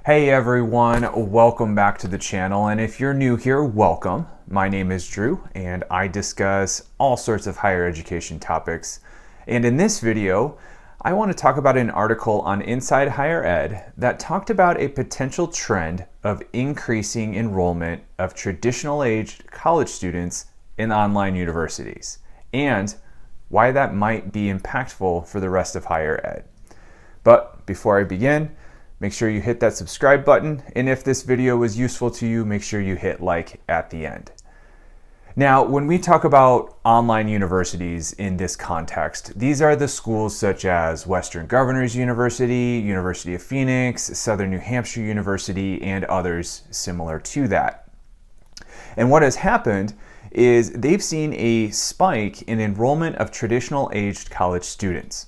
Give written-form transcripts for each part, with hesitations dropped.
Hey everyone, welcome back to the channel, and if you're new here, welcome. My name is Drew and I discuss all sorts of higher education topics. And in this video, I want to talk about an article on Inside Higher Ed that talked about a potential trend of increasing enrollment of traditional aged college students in online universities and why that might be impactful for the rest of higher ed. But before I begin, make sure you hit that subscribe button, and if this video was useful to you, make sure you hit like at the end. Now, when we talk about online universities in this context, these are the schools such as Western Governors University, University of Phoenix, Southern New Hampshire University, and others similar to that. And what has happened is they've seen a spike in enrollment of traditional aged college students.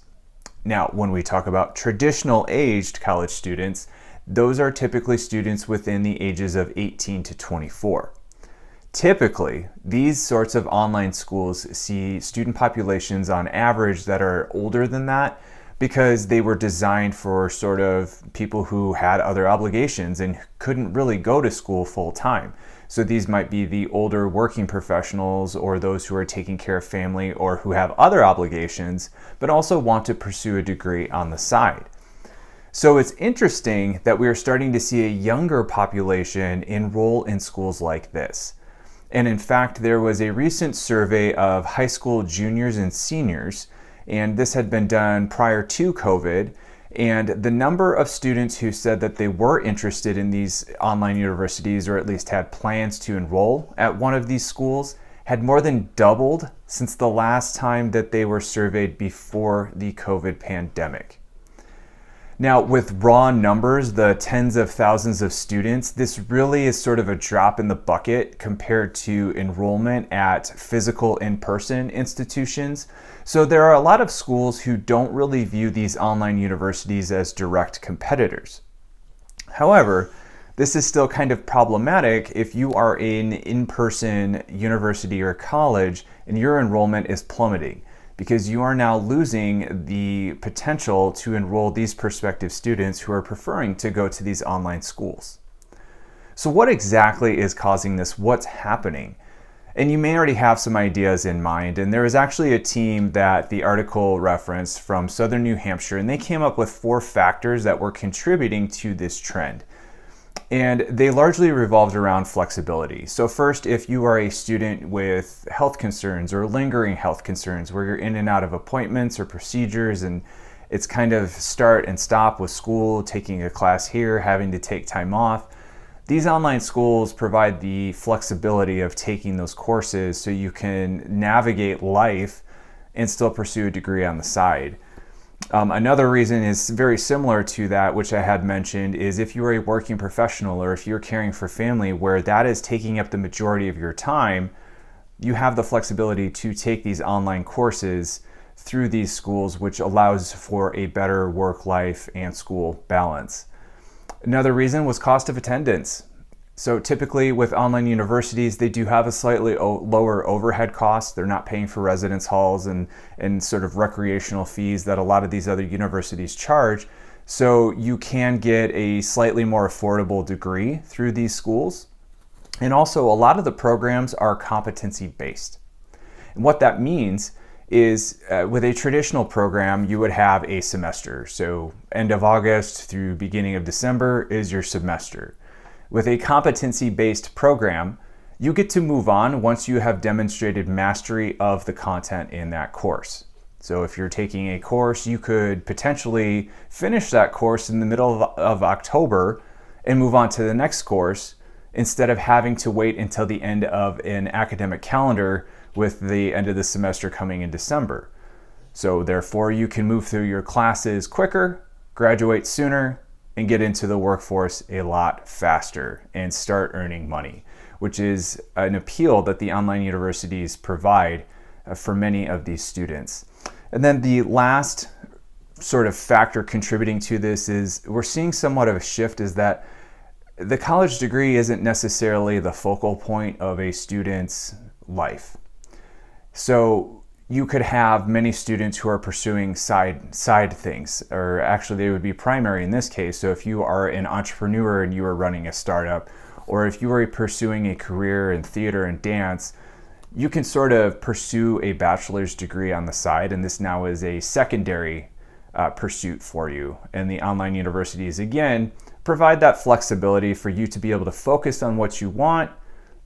Now, when we talk about traditional aged college students, those are typically students within the ages of 18 to 24. Typically, these sorts of online schools see student populations on average that are older than that because they were designed for sort of people who had other obligations and couldn't really go to school full time. So these might be the older working professionals or those who are taking care of family or who have other obligations, but also want to pursue a degree on the side. So it's interesting that we are starting to see a younger population enroll in schools like this. And in fact, there was a recent survey of high school juniors and seniors, and this had been done prior to COVID. And the number of students who said that they were interested in these online universities, or at least had plans to enroll at one of these schools, had more than doubled since the last time that they were surveyed before the COVID pandemic. Now, with raw numbers, the tens of thousands of students, this really is sort of a drop in the bucket compared to enrollment at physical in-person institutions. So there are a lot of schools who don't really view these online universities as direct competitors. However, this is still kind of problematic if you are in in-person university or college and your enrollment is plummeting, because you are now losing the potential to enroll these prospective students who are preferring to go to these online schools. So what exactly is causing this? What's happening? And you may already have some ideas in mind, and there is actually a team that the article referenced from Southern New Hampshire, and they came up with 4 factors that were contributing to this trend. And they largely revolved around flexibility. So first, if you are a student with health concerns or lingering health concerns where you're in and out of appointments or procedures and it's kind of start and stop with school, taking a class here, having to take time off, these online schools provide the flexibility of taking those courses so you can navigate life and still pursue a degree on the side. Another reason is very similar to that, which I had mentioned, is if you are a working professional or if you're caring for family where that is taking up the majority of your time, you have the flexibility to take these online courses through these schools, which allows for a better work-life and school balance. Another reason was cost of attendance. So typically with online universities, they do have a slightly lower overhead cost. They're not paying for residence halls and sort of recreational fees that a lot of these other universities charge. So you can get a slightly more affordable degree through these schools. And also a lot of the programs are competency-based. And what that means is with a traditional program, you would have a semester. So end of August through beginning of December is your semester. With a competency-based program, you get to move on once you have demonstrated mastery of the content in that course. So if you're taking a course, you could potentially finish that course in the middle of October and move on to the next course instead of having to wait until the end of an academic calendar with the end of the semester coming in December. So therefore, you can move through your classes quicker, graduate sooner, and get into the workforce a lot faster and start earning money, which is an appeal that the online universities provide for many of these students. And then the last sort of factor contributing to this is we're seeing somewhat of a shift is that the college degree isn't necessarily the focal point of a student's life. So you could have many students who are pursuing side things, or actually they would be primary in this case. So if you are an entrepreneur and you are running a startup, or if you are pursuing a career in theater and dance, you can sort of pursue a bachelor's degree on the side, and this now is a secondary pursuit for you. And the online universities, again, provide that flexibility for you to be able to focus on what you want,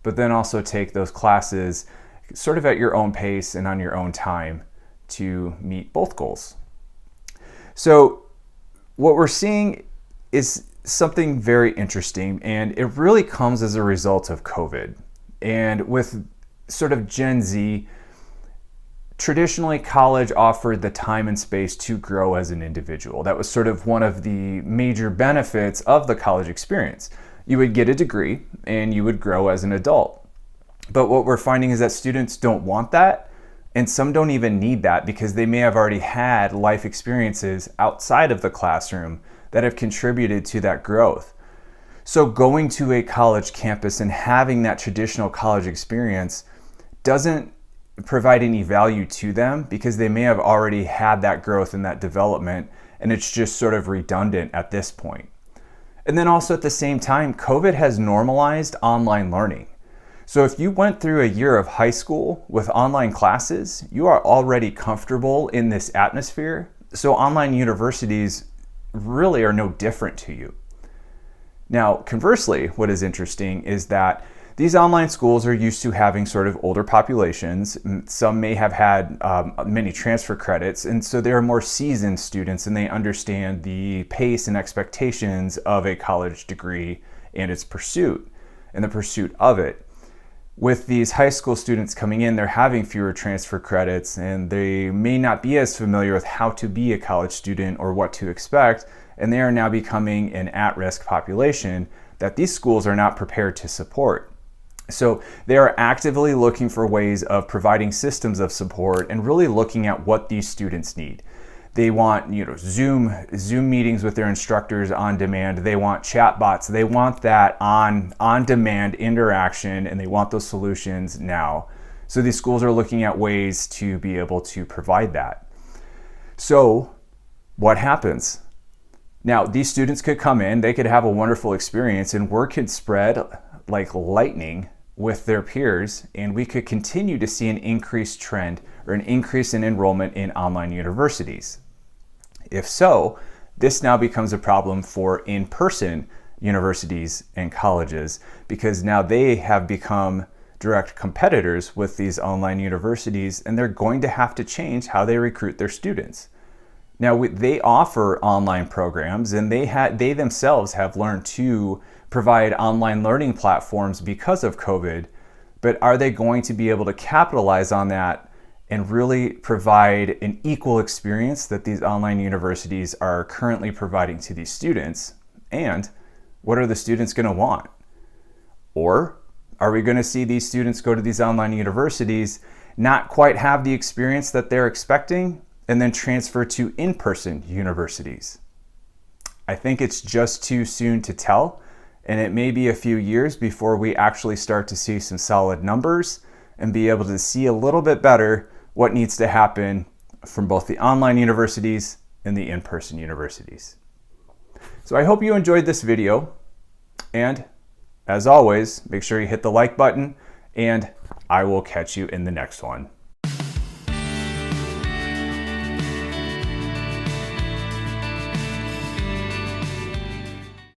but then also take those classes sort of at your own pace and on your own time to meet both goals. So what we're seeing is something very interesting, and it really comes as a result of COVID. And with sort of Gen Z, traditionally college offered the time and space to grow as an individual. That was sort of one of the major benefits of the college experience. You would get a degree and you would grow as an adult. But what we're finding is that students don't want that, and some don't even need that because they may have already had life experiences outside of the classroom that have contributed to that growth. So going to a college campus and having that traditional college experience doesn't provide any value to them because they may have already had that growth and that development, and it's just sort of redundant at this point. And then also at the same time, COVID has normalized online learning. So if you went through a year of high school with online classes, you are already comfortable in this atmosphere. So online universities really are no different to you. Now, conversely, what is interesting is that these online schools are used to having sort of older populations. Some may have had many transfer credits, and so they're more seasoned students and they understand the pace and expectations of a college degree and its pursuit and the pursuit of it. With these high school students coming in, they're having fewer transfer credits and they may not be as familiar with how to be a college student or what to expect, and they are now becoming an at-risk population that these schools are not prepared to support. So they are actively looking for ways of providing systems of support and really looking at what these students need. They want, Zoom meetings with their instructors on demand. They want chatbots. They want that on demand interaction, and they want those solutions now. So these schools are looking at ways to be able to provide that. So what happens? Now, these students could come in, they could have a wonderful experience, and word could spread like lightning with their peers, and we could continue to see an increased trend or an increase in enrollment in online universities. If so, this now becomes a problem for in-person universities and colleges because now they have become direct competitors with these online universities, and they're going to have to change how they recruit their students. Now, they offer online programs, and they themselves have learned to provide online learning platforms because of COVID, but are they going to be able to capitalize on that and really provide an equal experience that these online universities are currently providing to these students? And what are the students going to want? Or are we going to see these students go to these online universities, not quite have the experience that they're expecting, and then transfer to in-person universities? I think it's just too soon to tell, and it may be a few years before we actually start to see some solid numbers and be able to see a little bit better what needs to happen from both the online universities and the in-person universities. So I hope you enjoyed this video, and as always, make sure you hit the like button, and I will catch you in the next one.